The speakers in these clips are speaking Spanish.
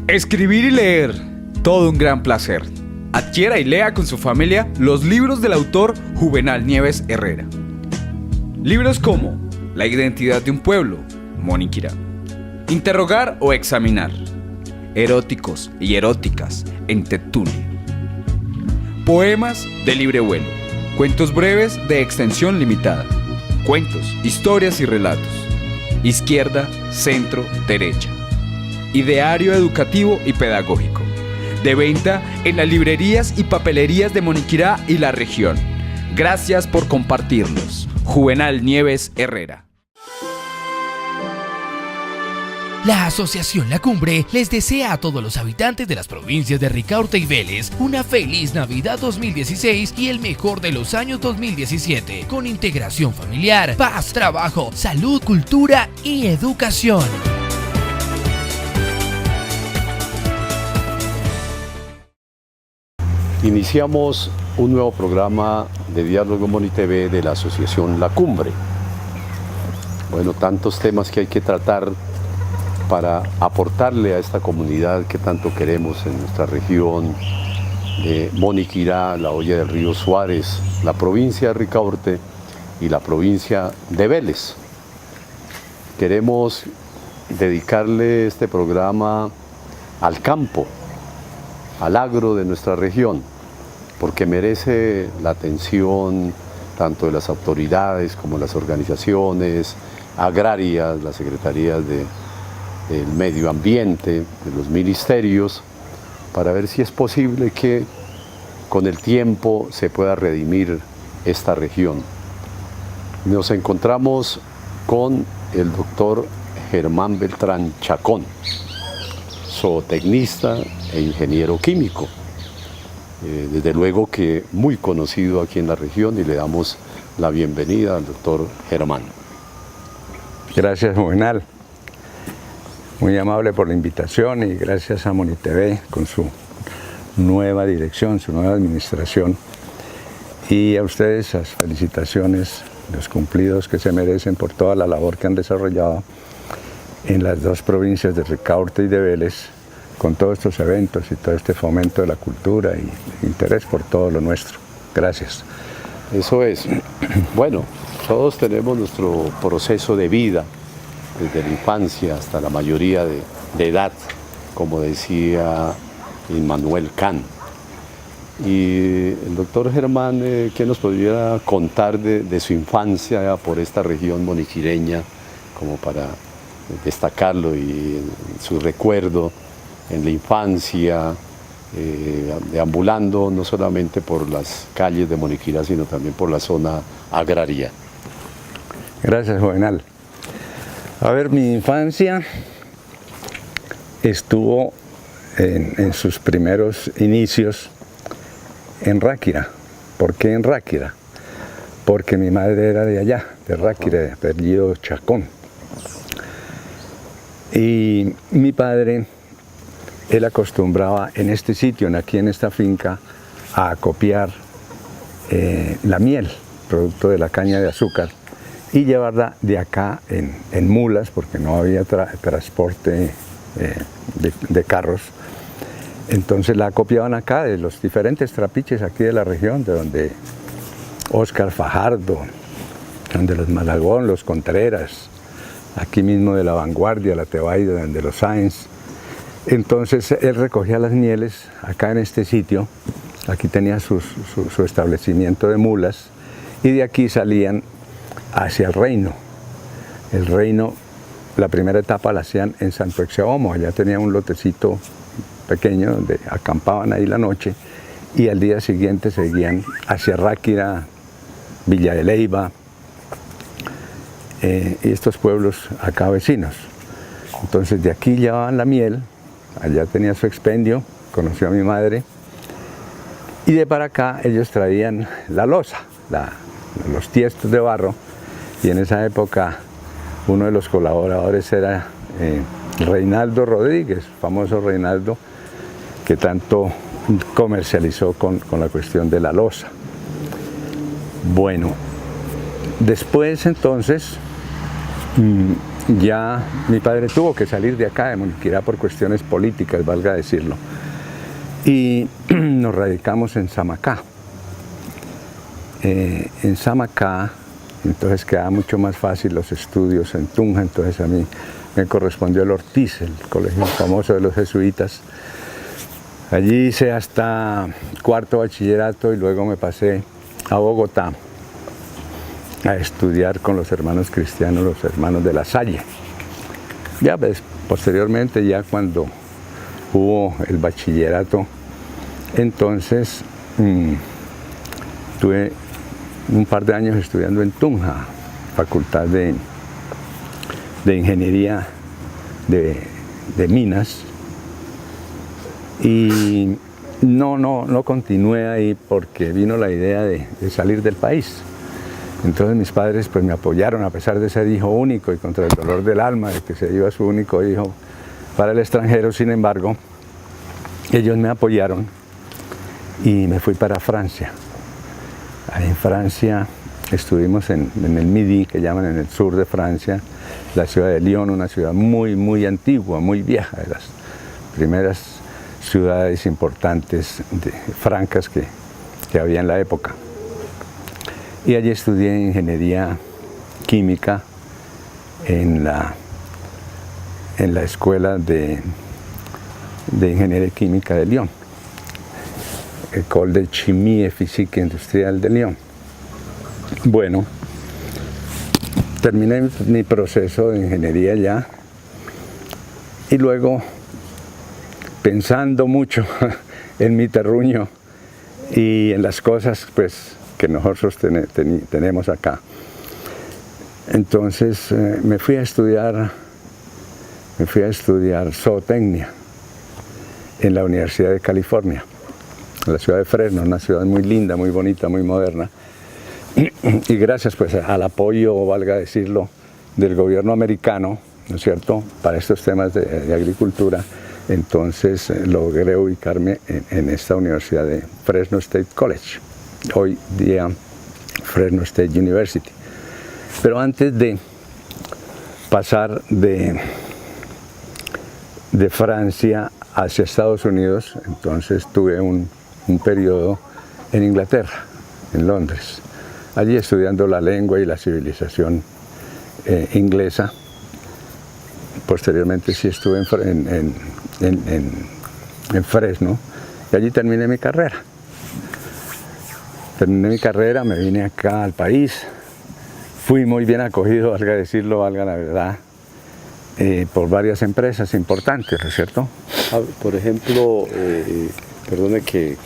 Escribir y leer, todo un gran placer. Adquiera y lea con su familia los libros del autor Juvenal Nieves Herrera. Libros como La identidad de un pueblo, Moniquirá. Interrogar o examinar. Eróticos y eróticas, en Tetuli. Poemas de libre vuelo. Cuentos breves de extensión limitada. Cuentos, historias y relatos. Izquierda, centro, derecha. Ideario educativo y pedagógico. De venta en las librerías y papelerías de Moniquirá y la región. Gracias por compartirlos. Juvenal Nieves Herrera. La Asociación La Cumbre les desea a todos los habitantes de las provincias de Ricaurte y Vélez una feliz Navidad 2016 y el mejor de los años 2017, con integración familiar, paz, trabajo, salud, cultura y educación. Iniciamos un nuevo programa de Diálogo MoniTV de la Asociación La Cumbre. Bueno, tantos temas que hay que tratar para aportarle a esta comunidad que tanto queremos en nuestra región de Moniquirá, la Hoya del Río Suárez, la provincia de Ricaurte y la provincia de Vélez. Queremos dedicarle este programa al campo, al agro de nuestra región, porque merece la atención tanto de las autoridades como las organizaciones agrarias, las secretarías del medio ambiente, de los ministerios, para ver si es posible que con el tiempo se pueda redimir esta región. Nos encontramos con el doctor Germán Beltrán Chacón, zootecnista e ingeniero químico, desde luego que muy conocido aquí en la región, y le damos la bienvenida al doctor Germán. Gracias, Juvenal. Muy amable por la invitación y gracias a MoniTV con su nueva dirección, su nueva administración. Y a ustedes las felicitaciones, los cumplidos que se merecen por toda la labor que han desarrollado en las dos provincias de Ricaurte y de Vélez, con todos estos eventos y todo este fomento de la cultura y interés por todo lo nuestro. Gracias. Eso es. Bueno, todos tenemos nuestro proceso de vida, desde la infancia hasta la mayoría de edad, como decía Immanuel Kant. Y el doctor Germán, ¿qué nos podría contar de su infancia por esta región moniquireña, como para destacarlo y su recuerdo en la infancia, deambulando no solamente por las calles de Moniquirá, sino también por la zona agraria? Gracias, Juvenal. A ver, mi infancia estuvo en sus primeros inicios en Ráquira. ¿Por qué en Ráquira? Porque mi madre era de allá, de Ráquira, de apellido Chacón. Y mi padre, él acostumbraba en este sitio, aquí en esta finca, a acopiar la miel, producto de la caña de azúcar, y llevarla de acá en mulas, porque no había transporte de carros. Entonces la acopiaban acá de los diferentes trapiches aquí de la región, de donde Óscar Fajardo, donde los Malagón, los Contreras, aquí mismo de la Vanguardia, la Tebaida, donde los Sáenz. Entonces él recogía las mieles acá en este sitio, aquí tenía su establecimiento de mulas, y de aquí salían hacia el reino. El reino, la primera etapa la hacían en Santo Exeomo, allá tenía un lotecito pequeño donde acampaban ahí la noche, y al día siguiente seguían hacia Ráquira, Villa de Leyva, y estos pueblos acá vecinos. Entonces de aquí llevaban la miel, allá tenía su expendio, conoció a mi madre, y de para acá ellos traían la loza, los tiestos de barro, y en esa época uno de los colaboradores era Reinaldo Rodríguez, famoso Reinaldo, que tanto comercializó con la cuestión de la loza. Bueno, después entonces ya mi padre tuvo que salir de acá, de Moniquirá, por cuestiones políticas, valga decirlo. Y nos radicamos en Samacá. En Samacá, entonces quedaba mucho más fácil los estudios en Tunja, entonces a mí me correspondió el Ortiz, el colegio famoso de los jesuitas. Allí hice hasta cuarto bachillerato y luego me pasé a Bogotá a estudiar con los hermanos cristianos, los hermanos de La Salle. Ya pues, posteriormente, ya cuando hubo el bachillerato, entonces tuve un par de años estudiando en Tunja, Facultad de Ingeniería de Minas, y no continué ahí porque vino la idea de salir del país. Entonces mis padres pues me apoyaron, a pesar de ser hijo único y contra el dolor del alma de que se iba su único hijo para el extranjero. Sin embargo, ellos me apoyaron y me fui para Francia. Ahí en Francia estuvimos en el Midi, que llaman, en el sur de Francia, la ciudad de Lyon, una ciudad muy antigua, muy vieja, de las primeras ciudades importantes francas que había en la época. Y allí estudié ingeniería química en la escuela de ingeniería química de Lyon, École de Chimie et Physique Industrielle de Lyon. Bueno, terminé mi proceso de ingeniería ya y luego, pensando mucho en mi terruño y en las cosas pues que nosotros tenemos acá, entonces me fui a estudiar zootecnia en la Universidad de California, en la ciudad de Fresno, una ciudad muy linda, muy bonita, muy moderna. Y gracias pues al apoyo, valga decirlo, del gobierno americano, ¿no es cierto?, para estos temas de agricultura, entonces logré ubicarme en esta universidad de Fresno State College, hoy día Fresno State University. Pero antes de pasar de Francia hacia Estados Unidos, entonces tuve un periodo en Inglaterra, en Londres, allí estudiando la lengua y la civilización inglesa. Posteriormente sí estuve en Fresno y allí terminé mi carrera. Me vine acá al país, fui muy bien acogido, valga decirlo, valga la verdad, por varias empresas importantes, ¿no es cierto? Por ejemplo, perdone que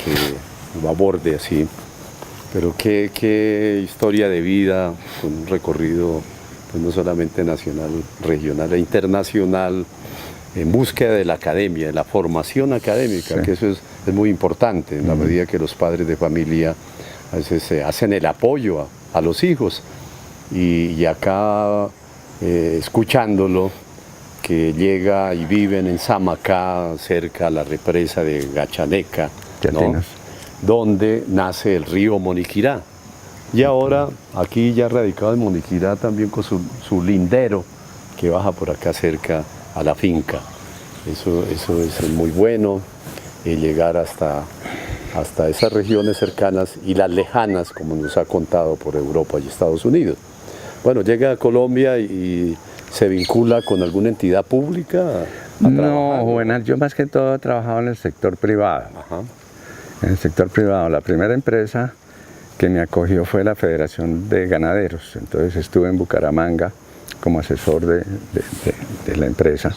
lo aborde así, pero qué historia de vida, con un recorrido pues, no solamente nacional, regional e internacional, en búsqueda de la academia, de la formación académica, sí, que eso es muy importante, en la medida que los padres de familia a veces hacen el apoyo a los hijos. Y acá, escuchándolo, que llega y viven en Samacá, cerca a la represa de Gachaneca, ¿no?, donde nace el río Moniquirá. Y ahora, aquí ya radicado en Moniquirá, también con su lindero, que baja por acá cerca a la finca. Eso es muy bueno, llegar hasta esas regiones cercanas y las lejanas, como nos ha contado, por Europa y Estados Unidos. Bueno, llega a Colombia y se vincula con alguna entidad pública. No, Juvenal, yo más que todo he trabajado en el sector privado. Ajá. En el sector privado, la primera empresa que me acogió fue la Federación de Ganaderos. Entonces estuve en Bucaramanga como asesor de la empresa.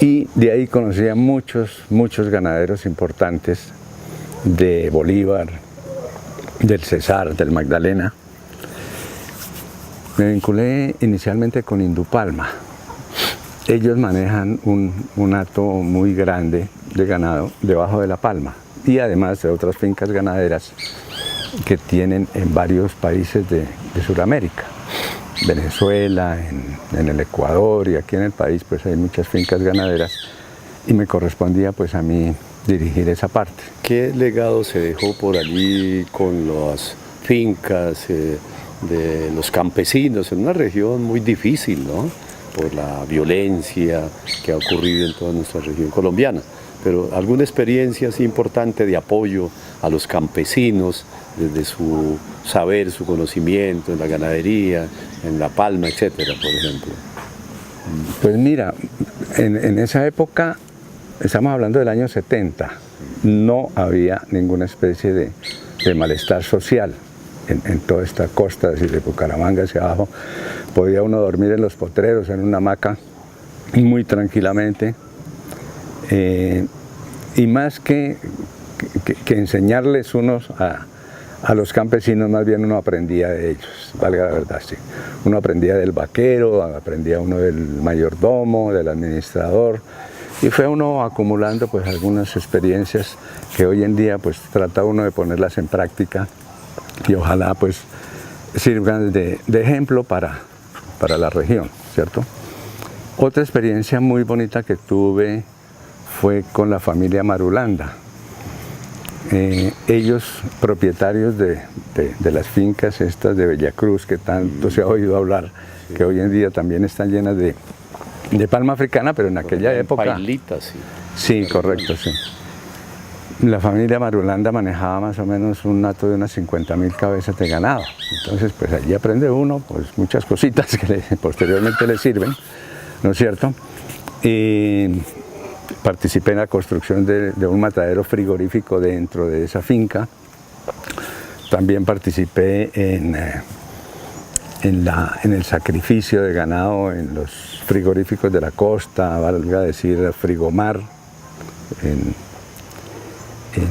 Y de ahí conocí a muchos ganaderos importantes de Bolívar, del Cesar, del Magdalena. Me vinculé inicialmente con Indupalma. Ellos manejan un hato muy grande de ganado debajo de La Palma y además de otras fincas ganaderas que tienen en varios países de Sudamérica. Venezuela, en el Ecuador y aquí en el país pues hay muchas fincas ganaderas y me correspondía pues a mí dirigir esa parte. ¿Qué legado se dejó por allí con las fincas de los campesinos en una región muy difícil, ¿no?, por la violencia que ha ocurrido en toda nuestra región colombiana. Pero alguna experiencia así importante de apoyo a los campesinos, desde su saber, su conocimiento en la ganadería, en la palma, etcétera, por ejemplo. Pues mira, en esa época, estamos hablando del año 70, no había ninguna especie de malestar social en toda esta costa, es decir, de Bucaramanga hacia abajo. Podía uno dormir en los potreros, en una hamaca, muy tranquilamente. Y más que enseñarles unos a los campesinos, más bien uno aprendía de ellos, valga la verdad, sí. Uno aprendía del vaquero, aprendía uno del mayordomo, del administrador, y fue uno acumulando pues algunas experiencias que hoy en día pues trata uno de ponerlas en práctica y ojalá pues sirvan de ejemplo para la región, ¿cierto? Otra experiencia muy bonita que tuve fue con la familia Marulanda. Ellos, propietarios de las fincas estas de Bellacruz, que tanto se ha oído hablar, que hoy en día también están llenas de palma africana, pero en aquella época... Pailitas, sí. Sí, correcto, sí. La familia Marulanda manejaba más o menos un hato de unas 50.000 cabezas de ganado. Entonces, pues allí aprende uno pues, muchas cositas que posteriormente le sirven, ¿no es cierto? Y participé en la construcción de un matadero frigorífico dentro de esa finca. También participé en el sacrificio de ganado en los frigoríficos de la costa, valga decir Frigomar, en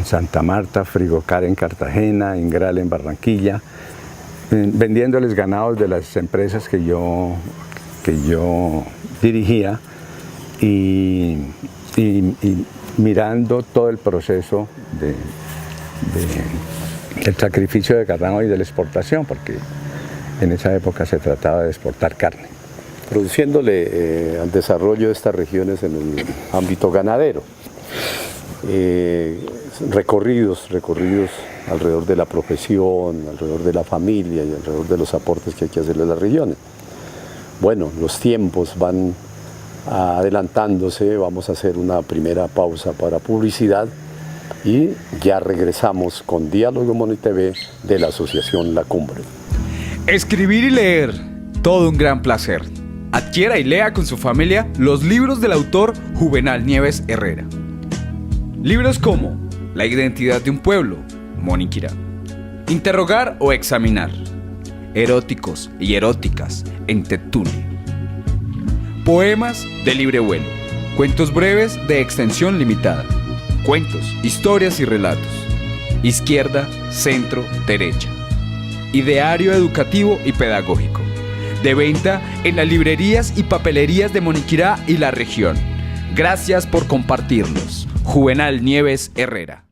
Santa Marta, Frigocar en Cartagena, Ingral en Barranquilla, vendiéndoles ganados de las empresas que yo dirigía y mirando todo el proceso del sacrificio de ganado y de la exportación, porque en esa época se trataba de exportar carne. Produciéndole al desarrollo de estas regiones en el ámbito ganadero. Recorridos alrededor de la profesión, alrededor de la familia y alrededor de los aportes que hay que hacerle a las regiones. Bueno, los tiempos van adelantándose, vamos a hacer una primera pausa para publicidad y ya regresamos con Diálogo MoniTV de la Asociación La Cumbre. Escribir y leer, todo un gran placer. Adquiera y lea con su familia los libros del autor Juvenal Nieves Herrera. Libros como La identidad de un pueblo, Moniquirá, Interrogar o examinar, Eróticos y eróticas, en Tetune. Poemas de libre vuelo, cuentos breves de extensión limitada, cuentos, historias y relatos, izquierda, centro, derecha. Ideario educativo y pedagógico, de venta en las librerías y papelerías de Moniquirá y la región. Gracias por compartirlos. Juvenal Nieves Herrera.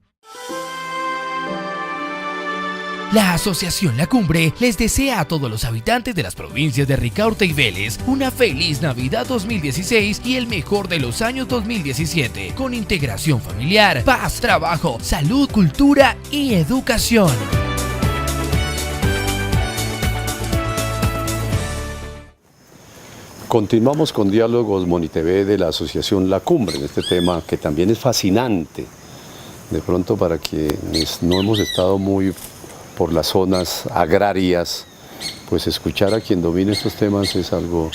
La Asociación La Cumbre les desea a todos los habitantes de las provincias de Ricaurte y Vélez una feliz Navidad 2016 y el mejor de los años 2017, con integración familiar, paz, trabajo, salud, cultura y educación. Continuamos con Diálogos MoniTV de la Asociación La Cumbre, en este tema que también es fascinante. De pronto, para quienes no hemos estado muy por las zonas agrarias, pues escuchar a quien domine estos temas es algo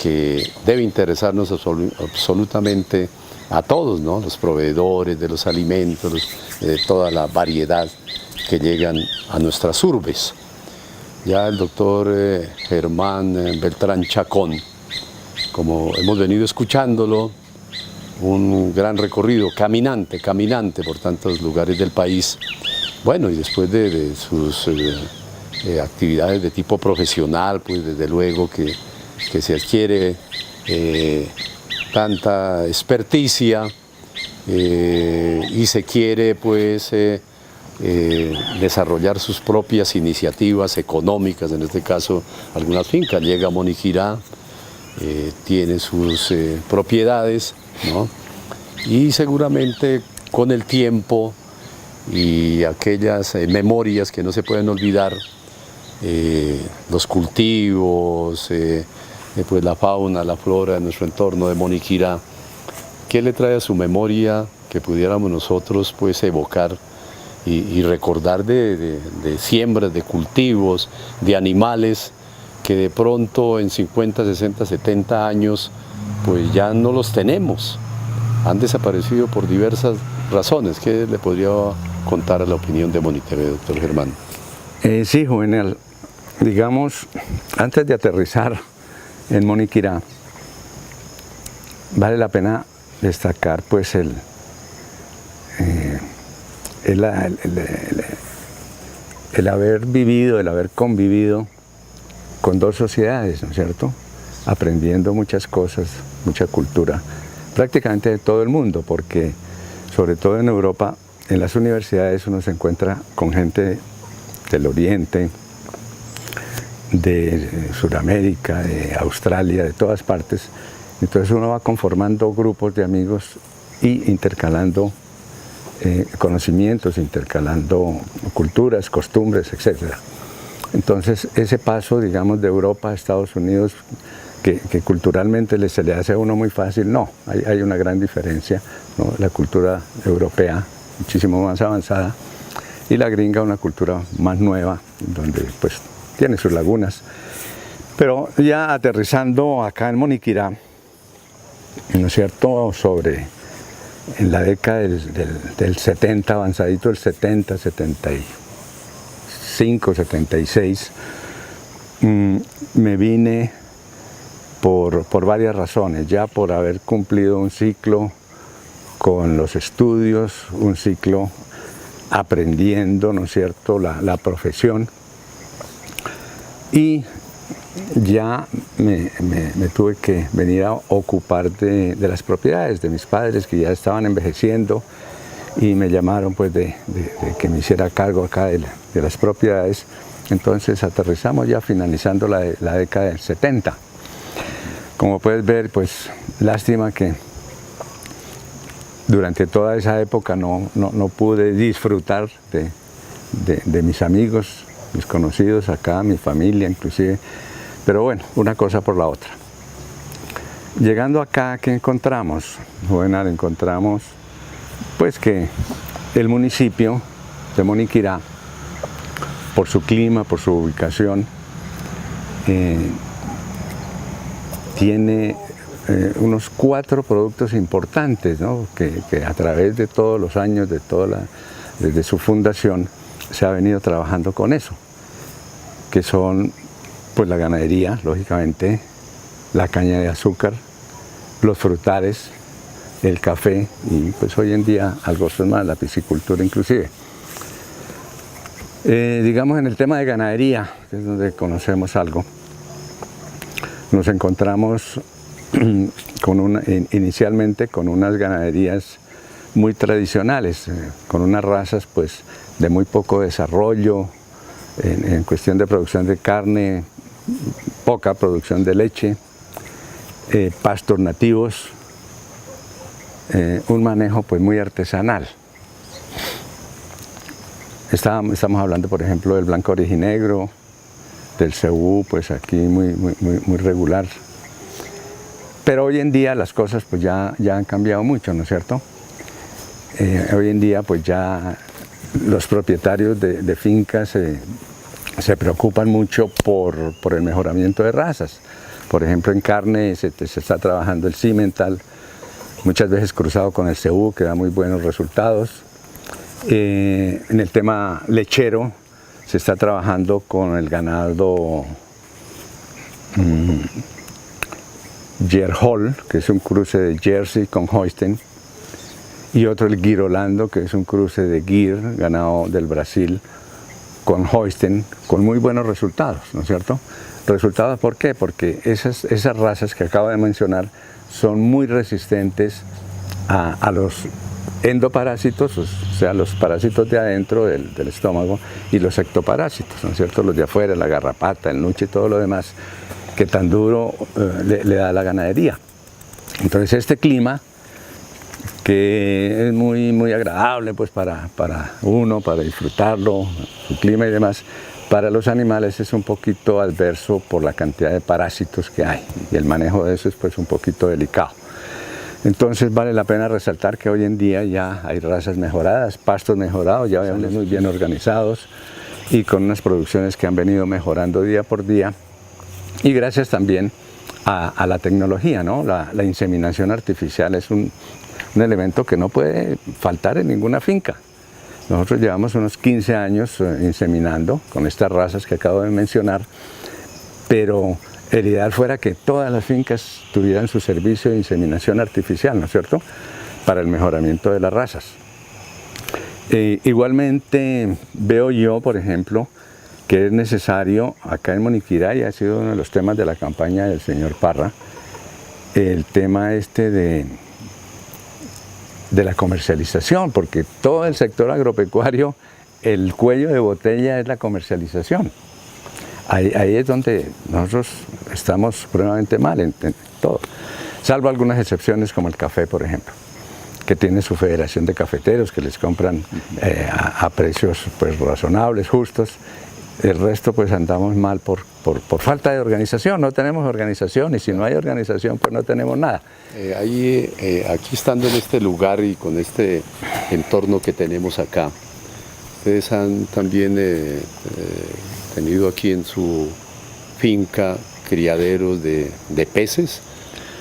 que debe interesarnos absolutamente a todos, ¿no? Los proveedores de los alimentos, de toda la variedad que llegan a nuestras urbes. Ya el doctor Germán Beltrán Chacón, como hemos venido escuchándolo, un gran recorrido, caminante por tantos lugares del país. Bueno, y después de sus actividades de tipo profesional, pues desde luego que se adquiere tanta experticia y se quiere pues desarrollar sus propias iniciativas económicas, en este caso algunas fincas. Llega a Moniquirá, tiene sus propiedades, ¿no? Y seguramente con el tiempo y aquellas memorias que no se pueden olvidar, los cultivos, pues la fauna, la flora de nuestro entorno de Moniquirá. ¿Qué le trae a su memoria que pudiéramos nosotros pues evocar y recordar de siembras, de cultivos, de animales que de pronto en 50, 60, 70 años pues ya no los tenemos? Han desaparecido por diversas razones. ¿Qué le podría contar a la opinión de Monitv, doctor Germán? Sí, Juvenal. Digamos, antes de aterrizar en Moniquirá, vale la pena destacar pues el haber vivido, el haber convivido con dos sociedades, ¿no es cierto? Aprendiendo muchas cosas, mucha cultura, prácticamente de todo el mundo, porque sobre todo en Europa, en las universidades uno se encuentra con gente del Oriente, de Sudamérica, de Australia, de todas partes. Entonces uno va conformando grupos de amigos y intercalando conocimientos, intercalando culturas, costumbres, etc. Entonces ese paso, digamos, de Europa a Estados Unidos, que culturalmente se le hace a uno muy fácil, no, hay una gran diferencia, ¿no? La cultura europea, muchísimo más avanzada, y la gringa, una cultura más nueva, donde pues tiene sus lagunas. Pero ya aterrizando acá en Moniquirá, ¿no es cierto?, en la década del 70, avanzadito del 70, 75, 76, me vine por varias razones, ya por haber cumplido un ciclo con los estudios, un ciclo aprendiendo, ¿no es cierto?, la profesión, y ya me tuve que venir a ocupar de las propiedades de mis padres, que ya estaban envejeciendo, y me llamaron pues de que me hiciera cargo acá de las propiedades. Entonces aterrizamos ya finalizando la década del 70. Como puedes ver, pues lástima que durante toda esa época no pude disfrutar de mis amigos, mis conocidos acá, mi familia inclusive, pero bueno, una cosa por la otra. Llegando acá, ¿qué encontramos? Bueno, encontramos pues que el municipio de Moniquirá, por su clima, por su ubicación, tiene unos 4 productos importantes, ¿no? que a través de todos los años, desde su fundación, se ha venido trabajando con eso, que son pues la ganadería, lógicamente, la caña de azúcar, los frutales, el café y pues hoy en día algo más, la piscicultura inclusive. Digamos en el tema de ganadería, que es donde conocemos algo, nos encontramos inicialmente con unas ganaderías muy tradicionales, con unas razas pues de muy poco desarrollo en cuestión de producción de carne, poca producción de leche, pastos nativos, un manejo pues muy artesanal. Estamos hablando, por ejemplo, del blanco orijinegro, del cebú, pues aquí muy regular. Pero hoy en día las cosas pues ya han cambiado mucho, ¿no es cierto? Hoy en día pues ya los propietarios de fincas se preocupan mucho por el mejoramiento de razas. Por ejemplo, en carne se está trabajando el Simmental, muchas veces cruzado con el cebú, que da muy buenos resultados. En el tema lechero se está trabajando con el ganado Gerhol, que es un cruce de Jersey con Holstein, y otro el Girolando, que es un cruce de Gir, ganado del Brasil, con Holstein, con muy buenos resultados, ¿no es cierto? ¿Resultados por qué? Porque esas razas que acabo de mencionar son muy resistentes a los endoparásitos, o sea, los parásitos de adentro del estómago, y los ectoparásitos, ¿no es cierto? Los de afuera, la garrapata, el nuche y todo lo demás, que tan duro le da a la ganadería. Entonces este clima, que es muy agradable pues para uno, para disfrutarlo, su clima y demás, Para los animales es un poquito adverso por la cantidad de parásitos que hay y el manejo de eso es pues un poquito delicado. Entonces vale la pena resaltar que hoy en día ya hay razas mejoradas, pastos mejorados, ya muy bien organizados y con unas producciones que han venido mejorando día por día y gracias también a la tecnología, ¿no? La inseminación artificial es un elemento que no puede faltar en ninguna finca. Nosotros llevamos unos 15 años inseminando con estas razas que acabo de mencionar, pero el ideal fuera que todas las fincas tuvieran su servicio de inseminación artificial, ¿no es cierto?, para el mejoramiento de las razas. Igualmente veo yo, por ejemplo, que es necesario, acá en Moniquirá, y ha sido uno de los temas de la campaña del señor Parra, el tema de la comercialización, porque todo el sector agropecuario, el cuello de botella es la comercialización. Ahí es donde nosotros estamos supremamente mal en todo, salvo algunas excepciones como el café, por ejemplo, que tiene su federación de cafeteros que les compran a precios pues razonables, justos. El resto pues andamos mal por falta de organización, no tenemos organización y si no hay organización pues no tenemos nada. Aquí estando en este lugar y con este entorno que tenemos acá, ustedes han también tenido aquí en su finca criaderos de peces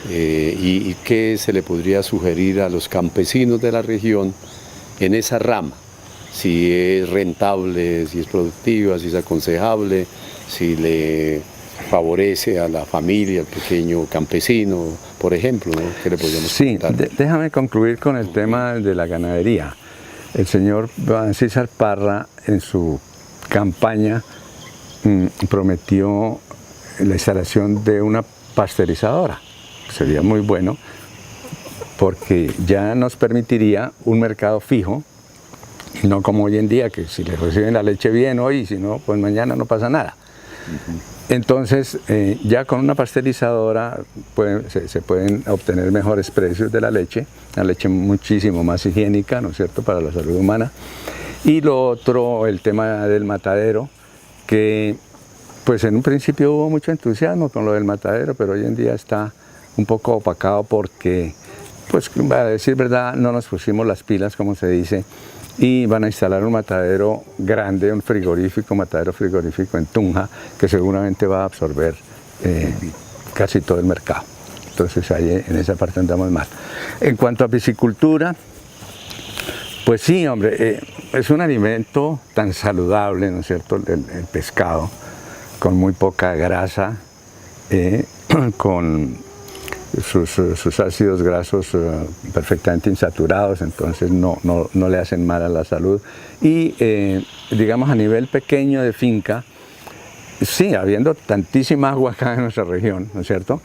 y qué se le podría sugerir a los campesinos de la región en esa rama. Si es rentable, si es productiva, si es aconsejable, si le favorece a la familia, al pequeño campesino, por ejemplo, ¿no? ¿Qué le podríamos contar? Sí, déjame concluir con el tema de la ganadería. El señor César Parra en su campaña prometió la instalación de una pasteurizadora. Sería muy bueno porque ya nos permitiría un mercado fijo, no como hoy en día, que si le reciben la leche bien hoy y si no, pues mañana no pasa nada. Entonces, ya con una pasteurizadora se pueden obtener mejores precios de la leche, una leche muchísimo más higiénica, ¿no es cierto?, para la salud humana. Y lo otro, el tema del matadero, que pues en un principio hubo mucho entusiasmo con lo del matadero, pero hoy en día está un poco opacado porque, pues a decir verdad, no nos pusimos las pilas, como se dice, y van a instalar un matadero grande, un matadero frigorífico en Tunja, que seguramente va a absorber casi todo el mercado. Entonces ahí en esa parte andamos mal. En cuanto a piscicultura, pues sí, hombre, es un alimento tan saludable, ¿no es cierto?, el pescado, con muy poca grasa, con sus ácidos grasos perfectamente insaturados, entonces no le hacen mal a la salud. Y digamos a nivel pequeño de finca, sí, habiendo tantísima agua acá en nuestra región, ¿no es cierto?,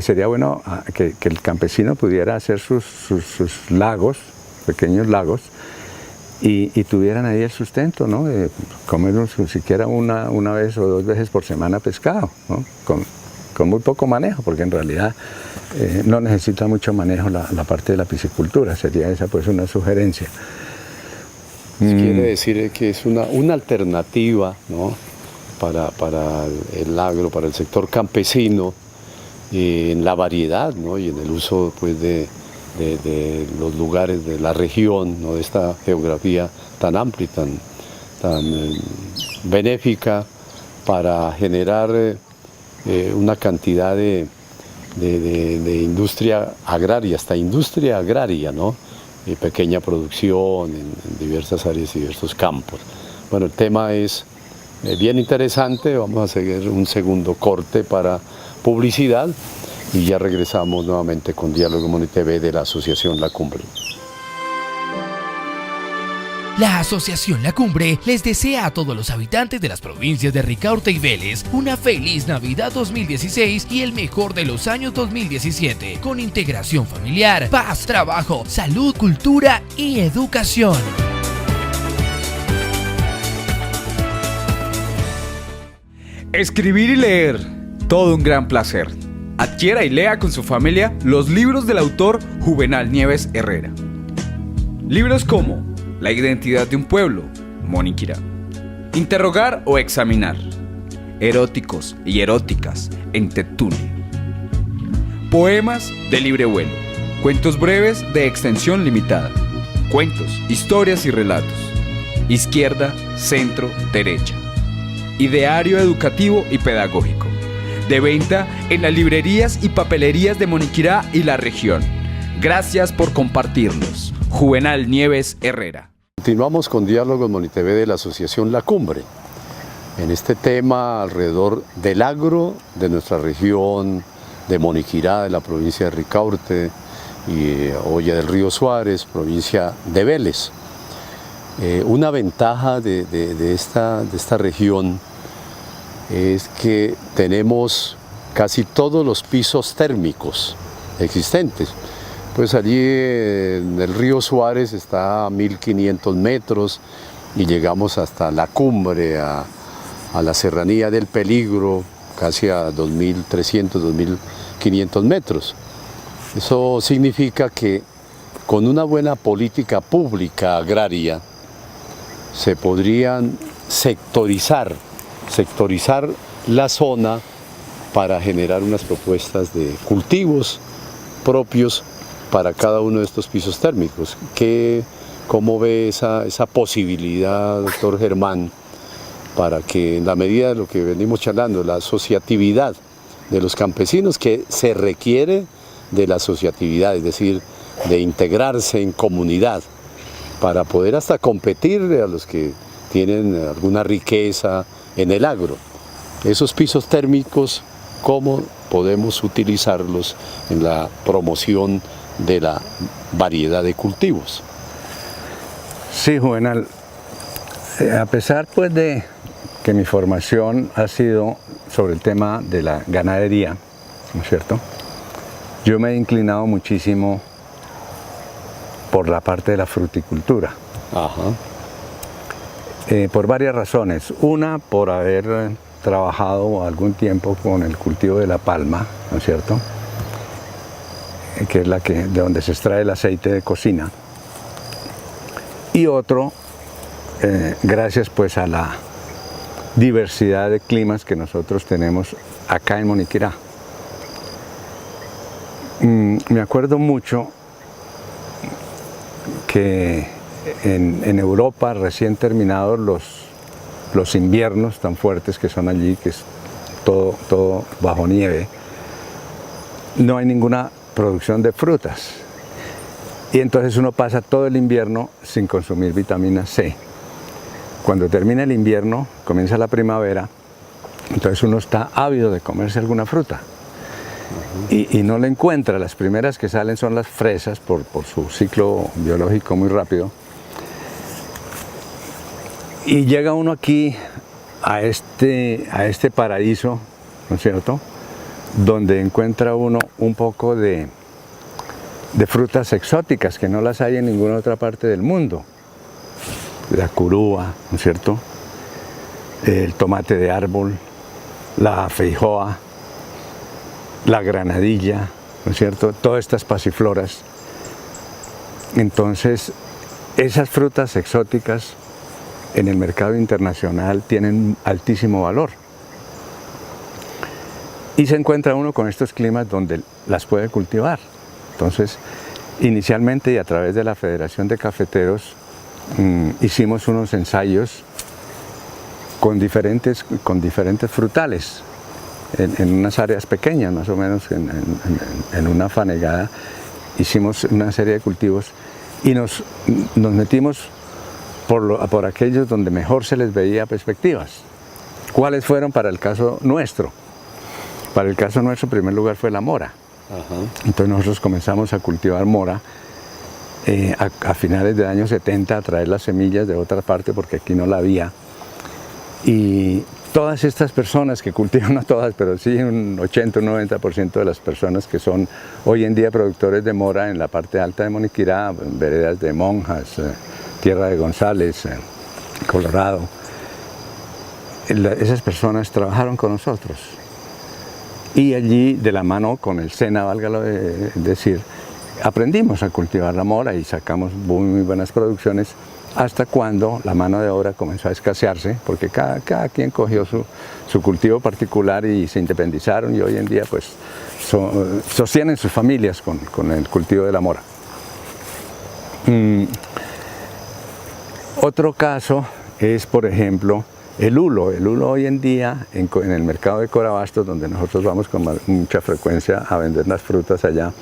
sería bueno que el campesino pudiera hacer sus lagos, pequeños lagos, y tuvieran ahí el sustento, ¿no?, de comer siquiera una vez o 2 veces por semana pescado, ¿no?, con muy poco manejo, porque en realidad no necesita mucho manejo la parte de la piscicultura. Sería esa pues una sugerencia. Quiere decir que es una alternativa, ¿no?, para el agro, para el sector campesino, en la variedad, ¿no?, y en el uso pues de los lugares de la región, ¿no?, de esta geografía tan amplia y tan benéfica para generar una cantidad de industria agraria, hasta industria agraria, ¿no?, y pequeña producción en diversas áreas y diversos campos. Bueno, el tema es bien interesante. Vamos a seguir un segundo corte para publicidad y ya regresamos nuevamente con Diálogo MoniTV de la Asociación La Cumbre. La Asociación La Cumbre les desea a todos los habitantes de las provincias de Ricaurte y Vélez una feliz Navidad 2016 y el mejor de los años 2017, con integración familiar, paz, trabajo, salud, cultura y educación. Escribir y leer, todo un gran placer. Adquiera y lea con su familia los libros del autor Juvenal Nieves Herrera. Libros como La identidad de un pueblo, Moniquirá. Interrogar o examinar. Eróticos y eróticas en Tetune. Poemas de libre vuelo. Cuentos breves de extensión limitada. Cuentos, historias y relatos. Izquierda, centro, derecha. Ideario educativo y pedagógico. De venta en las librerías y papelerías de Moniquirá y la región. Gracias por compartirlos. Juvenal Nieves Herrera. Continuamos con Diálogos MoniTV de la Asociación La Cumbre. En este tema alrededor del agro de nuestra región, de Moniquirá, de la provincia de Ricaurte, y Olla del Río Suárez, provincia de Vélez. Una ventaja de esta región es que tenemos casi todos los pisos térmicos existentes. Pues allí en el río Suárez está a 1500 metros y llegamos hasta la cumbre, a la serranía del Peligro, casi a 2300, 2500 metros. Eso significa que con una buena política pública agraria se podrían sectorizar la zona para generar unas propuestas de cultivos propios para cada uno de estos pisos térmicos. ¿Cómo ve esa posibilidad, doctor Germán, para que en la medida de lo que venimos charlando, la asociatividad de los campesinos, que se requiere de la asociatividad, es decir, de integrarse en comunidad, para poder hasta competir a los que tienen alguna riqueza en el agro? Esos pisos térmicos, ¿cómo podemos utilizarlos en la promoción de la variedad de cultivos? Sí, Juvenal, a pesar pues de que mi formación ha sido sobre el tema de la ganadería, ¿no es cierto? Yo me he inclinado muchísimo por la parte de la fruticultura. Ajá. Por varias razones. Una, por haber trabajado algún tiempo con el cultivo de la palma, ¿no es cierto? Que es de donde se extrae el aceite de cocina. Y otro, gracias pues a la diversidad de climas que nosotros tenemos acá en Moniquirá. Me acuerdo mucho que en Europa, recién terminados los inviernos tan fuertes que son allí, que es todo bajo nieve, no hay ninguna producción de frutas. Y entonces uno pasa todo el invierno sin consumir vitamina C. Cuando termina el invierno, comienza la primavera, entonces uno está ávido de comerse alguna fruta. Y no la encuentra. Las primeras que salen son las fresas por su ciclo biológico muy rápido. Y llega uno aquí a este paraíso, ¿no es cierto?, donde encuentra uno un poco de frutas exóticas que no las hay en ninguna otra parte del mundo. La curúa, ¿no es cierto?, el tomate de árbol, la feijoa, la granadilla, ¿no es cierto?, todas estas pasifloras. Entonces, esas frutas exóticas en el mercado internacional tienen altísimo valor. Y se encuentra uno con estos climas donde las puede cultivar. Entonces, inicialmente y a través de la Federación de Cafeteros, hicimos unos ensayos con diferentes frutales, en unas áreas pequeñas, más o menos en una fanegada, hicimos una serie de cultivos y nos metimos por aquellos donde mejor se les veía perspectivas. ¿Cuáles fueron para el caso nuestro? Para el caso nuestro, en primer lugar, fue la mora. Ajá. Entonces nosotros comenzamos a cultivar mora a finales del año 70, a traer las semillas de otra parte porque aquí no la había. Y todas estas personas que cultivan, no todas, pero sí un 80 o 90% de las personas que son hoy en día productores de mora en la parte alta de Moniquirá, en veredas de Monjas, Tierra de González, Colorado, esas personas trabajaron con nosotros. Y allí, de la mano con el SENA, válgalo decir, aprendimos a cultivar la mora y sacamos muy buenas producciones hasta cuando la mano de obra comenzó a escasearse, porque cada quien cogió su cultivo particular y se independizaron, y hoy en día pues sostienen sus familias con el cultivo de la mora. Otro caso es, por ejemplo, el hulo. El hulo hoy en día en el mercado de Corabastos, donde nosotros vamos con mucha frecuencia a vender las frutas allá,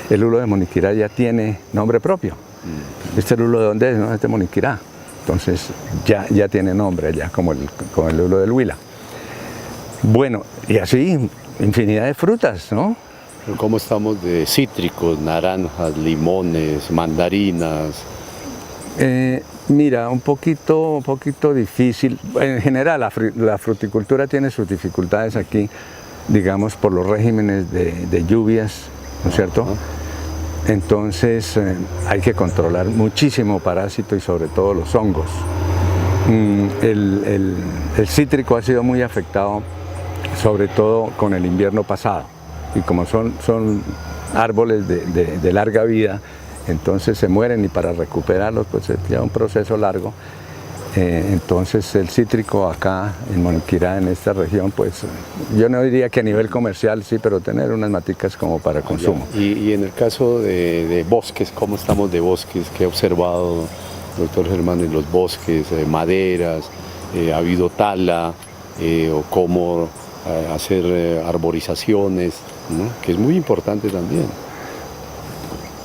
el hulo de Moniquirá ya tiene nombre propio. ¿Este hulo de dónde es? No, es de Moniquirá. Entonces ya tiene nombre allá, como el hulo del Huila. Bueno, y así infinidad de frutas, ¿no? ¿Cómo estamos de cítricos, naranjas, limones, mandarinas? Mira, un poquito difícil. En general, la fruticultura tiene sus dificultades aquí, digamos, por los regímenes de lluvias, ¿no es cierto? Entonces hay que controlar muchísimo parásito y sobre todo los hongos. El cítrico ha sido muy afectado, sobre todo con el invierno pasado, y como son árboles de larga vida, entonces se mueren, y para recuperarlos pues es ya un proceso largo. Entonces el cítrico acá en Moniquirá, en esta región, pues yo no diría que a nivel comercial sí, pero tener unas maticas como para consumo. Y en el caso de bosques, ¿cómo estamos de bosques? ¿Qué ha observado, doctor Germán, en los bosques, maderas? ¿Ha habido tala? ¿O cómo hacer arborizaciones? ¿No? Que es muy importante también.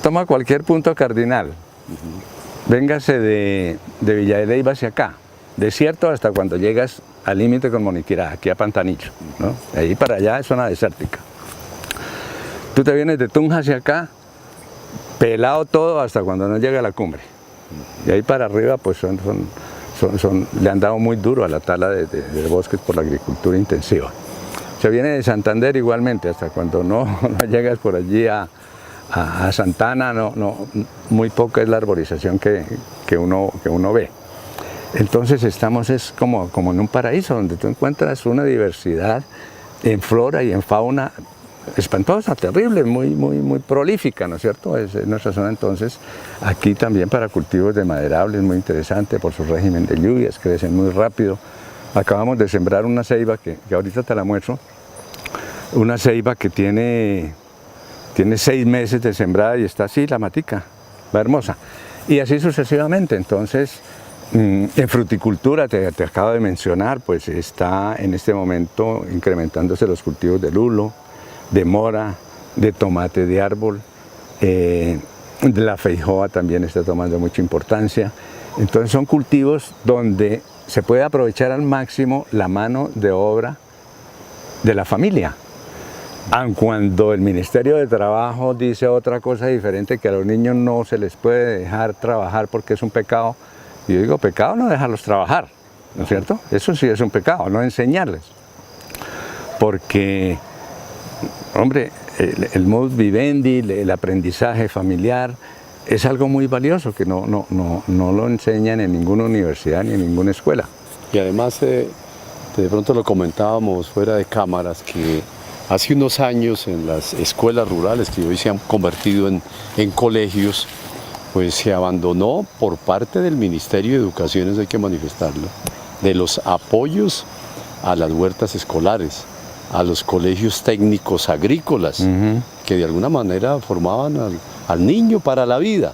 Toma cualquier punto cardinal. Véngase de Villa de Leyva hacia acá, desierto hasta cuando llegas al límite con Moniquirá, aquí a Pantanillo, ¿no? De ahí para allá es zona desértica. Tú te vienes de Tunja hacia acá, pelado todo hasta cuando no llega a la cumbre. De ahí para arriba pues le han dado muy duro a la tala de bosques por la agricultura intensiva. Se viene de Santander igualmente, hasta cuando no llegas por allí a Santana, muy poca es la arborización que uno ve. Entonces estamos como en un paraíso donde tú encuentras una diversidad en flora y en fauna espantosa, terrible, muy prolífica, ¿no es cierto? Es nuestra zona. Entonces aquí también para cultivos de maderables, muy interesante por su régimen de lluvias, crecen muy rápido. Acabamos de sembrar una ceiba que ahorita te la muestro, una ceiba que tiene 6 meses de sembrada y está así la matica, va hermosa. Y así sucesivamente. Entonces, en fruticultura, te acabo de mencionar, pues está en este momento incrementándose los cultivos de lulo, de mora, de tomate de árbol, de la feijoa también está tomando mucha importancia. Entonces son cultivos donde se puede aprovechar al máximo la mano de obra de la familia. Aun cuando el Ministerio de Trabajo dice otra cosa diferente, que a los niños no se les puede dejar trabajar porque es un pecado. Y yo digo, pecado no dejarlos trabajar, ¿no es cierto? Eso sí es un pecado, no enseñarles. Porque, hombre, el modus vivendi, el aprendizaje familiar, es algo muy valioso que no lo enseñan en ninguna universidad ni en ninguna escuela. Y además, de pronto lo comentábamos fuera de cámaras, que hace unos años en las escuelas rurales, que hoy se han convertido en colegios, pues se abandonó por parte del Ministerio de Educación, eso hay que manifestarlo, de los apoyos a las huertas escolares, a los colegios técnicos agrícolas, que de alguna manera formaban al niño para la vida.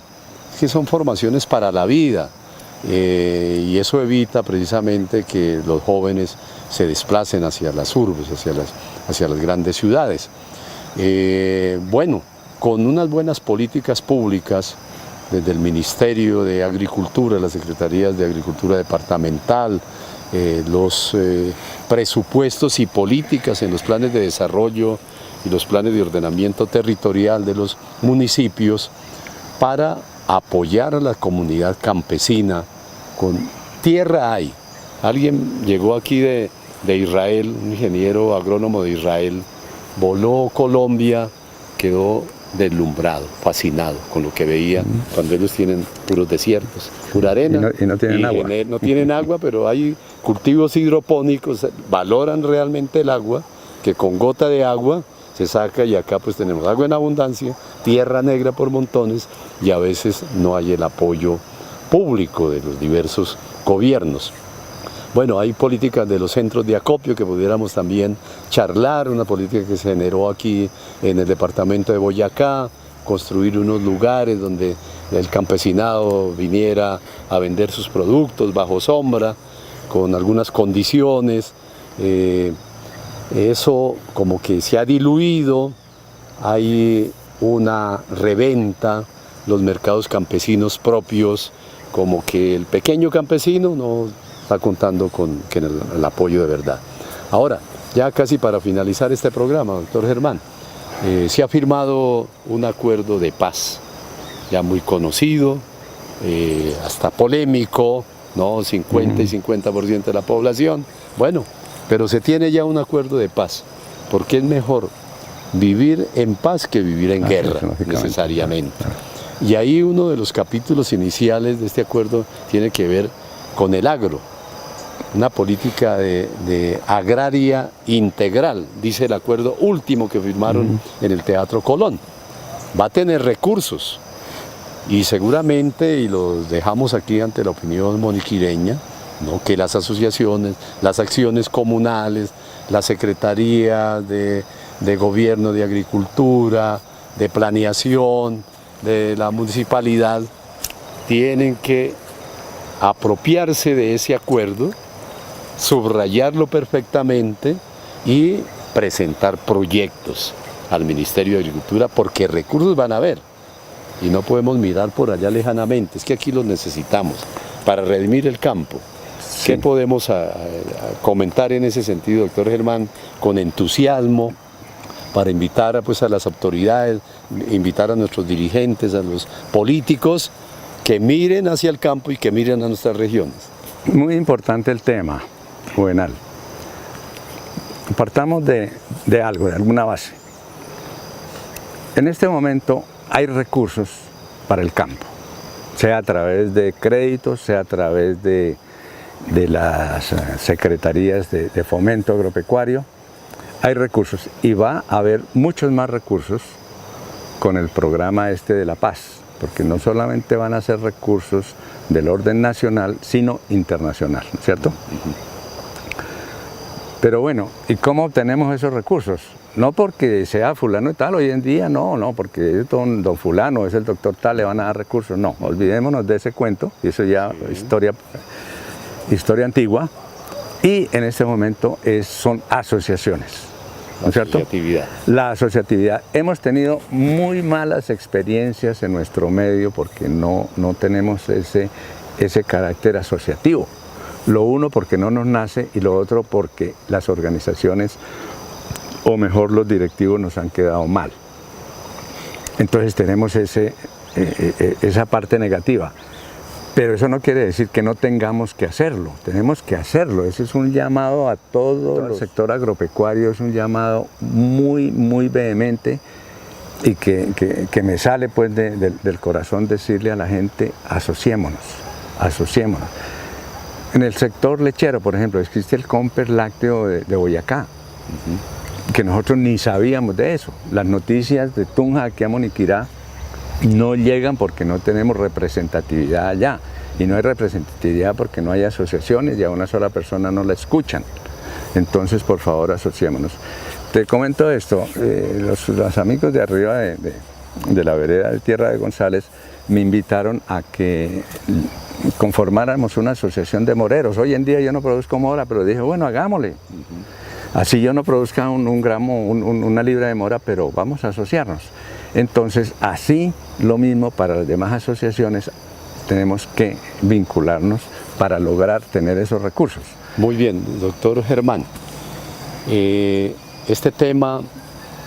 Es que son formaciones para la vida. Y eso evita precisamente que los jóvenes se desplacen hacia las urbes, hacia las grandes ciudades. Bueno, con unas buenas políticas públicas desde el Ministerio de Agricultura, las Secretarías de Agricultura Departamental, los presupuestos y políticas en los planes de desarrollo y los planes de ordenamiento territorial de los municipios para apoyar a la comunidad campesina. Con tierra hay. Alguien llegó aquí de Israel, un ingeniero agrónomo de Israel, voló Colombia, quedó deslumbrado, fascinado con lo que veía cuando ellos tienen puros desiertos, pura arena. Y no tienen agua. No tienen agua, pero hay cultivos hidropónicos, valoran realmente el agua, que con gota de agua se saca, y acá pues tenemos agua en abundancia, tierra negra por montones, y a veces no hay el apoyo público de los diversos gobiernos. Bueno, hay políticas de los centros de acopio que pudiéramos también charlar, una política que se generó aquí en el departamento de Boyacá, construir unos lugares donde el campesinado viniera a vender sus productos bajo sombra, con algunas condiciones. Eso como que se ha diluido, hay una reventa, los mercados campesinos propios, como que el pequeño campesino no está contando con el apoyo de verdad. Ahora, ya casi para finalizar este programa, doctor Germán, se ha firmado un acuerdo de paz, ya muy conocido, hasta polémico, ¿no? 50 y 50% de la población. Bueno, pero se tiene ya un acuerdo de paz, porque es mejor vivir en paz que vivir en guerra, necesariamente. Y ahí uno de los capítulos iniciales de este acuerdo tiene que ver con el agro, una política de agraria integral, dice el acuerdo último que firmaron en el Teatro Colón. Va a tener recursos y seguramente, y los dejamos aquí ante la opinión moniquireña, ¿no?, que las asociaciones, las acciones comunales, la Secretaría de Gobierno de Agricultura, de Planeación, de la municipalidad, tienen que apropiarse de ese acuerdo, subrayarlo perfectamente y presentar proyectos al Ministerio de Agricultura, porque recursos van a haber y no podemos mirar por allá lejanamente, es que aquí los necesitamos para redimir el campo. Sí. ¿Qué podemos comentar en ese sentido, doctor Germán, con entusiasmo, para invitar a las autoridades, invitar a nuestros dirigentes, a los políticos, que miren hacia el campo y que miren a nuestras regiones? Muy importante el tema, Juvenal. Partamos de algo, de alguna base. En este momento hay recursos para el campo, sea a través de créditos, sea a través de las secretarías de fomento agropecuario. Hay recursos y va a haber muchos más recursos con el programa de la paz, porque no solamente van a ser recursos del orden nacional, sino internacional, ¿no es cierto? Pero bueno, ¿y cómo obtenemos esos recursos? No porque sea fulano y tal, hoy en día no, porque es don fulano, es el doctor tal, le van a dar recursos, no, olvidémonos de ese cuento, y eso ya historia antigua, y en este momento son asociaciones. ¿No es cierto? La asociatividad. Hemos tenido muy malas experiencias en nuestro medio porque no tenemos ese carácter asociativo. Lo uno porque no nos nace y lo otro porque las organizaciones, o mejor los directivos, nos han quedado mal. Entonces tenemos esa parte negativa. Pero eso no quiere decir que no tengamos que hacerlo, tenemos que hacerlo. Ese es un llamado a todo el sector agropecuario, es un llamado muy, muy vehemente y que me sale pues del corazón decirle a la gente, asociémonos. En el sector lechero, por ejemplo, existe el Comper Lácteo de Boyacá, que nosotros ni sabíamos de eso. Las noticias de Tunja aquí a Moniquirá no llegan porque no tenemos representatividad allá, y no hay representatividad porque no hay asociaciones y a una sola persona no la escuchan. Entonces, por favor, asociémonos. Te comento esto, los amigos de arriba de la vereda de Tierra de González me invitaron a que conformáramos una asociación de moreros. Hoy en día yo no produzco mora, pero dije, bueno, hagámosle. Así yo no produzca una libra de mora, pero vamos a asociarnos. Entonces, así lo mismo para las demás asociaciones, tenemos que vincularnos para lograr tener esos recursos. Muy bien, doctor Germán. Este tema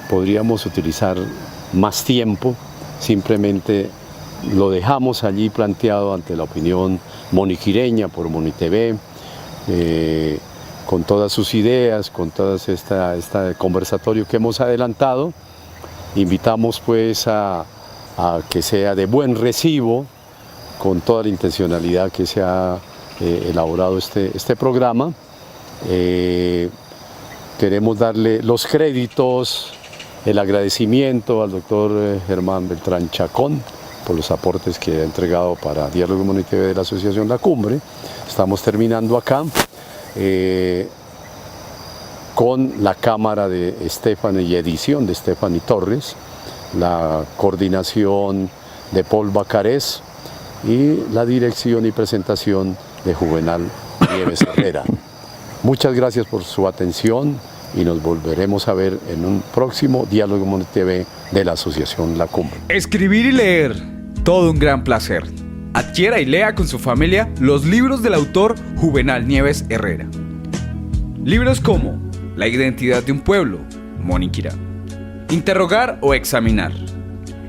podríamos utilizar más tiempo, simplemente lo dejamos allí planteado ante la opinión moniquireña por MoniTV, con todas sus ideas, con todo este conversatorio que hemos adelantado. Invitamos pues a que sea de buen recibo, con toda la intencionalidad que se ha elaborado este programa. Queremos darle los créditos, el agradecimiento al doctor Germán Beltrán Chacón por los aportes que ha entregado para Diálogo Humano y TV de la Asociación La Cumbre. Estamos terminando acá con la cámara de Stephanie y edición de Stephanie Torres, la coordinación de Paul Bacarés y la dirección y presentación de Juvenal Nieves Herrera. Muchas gracias por su atención y nos volveremos a ver en un próximo Diálogo Humano y TV de la Asociación La Cumbre. Escribir y leer, todo un gran placer. Adquiera y lea con su familia los libros del autor Juvenal Nieves Herrera. Libros como La identidad de un pueblo, Moniquirá. Interrogar o examinar.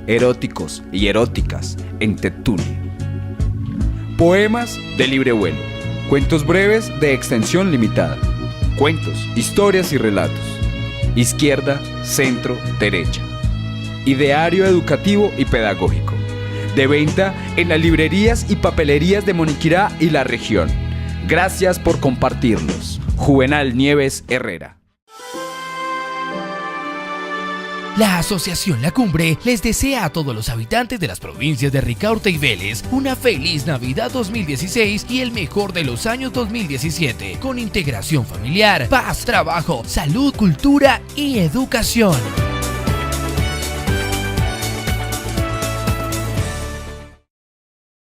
Eróticos y eróticas en Tetuni. Poemas de libre vuelo. Cuentos breves de extensión limitada. Cuentos, historias y relatos. Izquierda, centro, derecha. Ideario educativo y pedagógico. De venta en las librerías y papelerías de Moniquirá y la región. Gracias por compartirlos. Juvenal Nieves Herrera. La Asociación La Cumbre les desea a todos los habitantes de las provincias de Ricaurte y Vélez una feliz Navidad 2016 y el mejor de los años 2017, con integración familiar, paz, trabajo, salud, cultura y educación.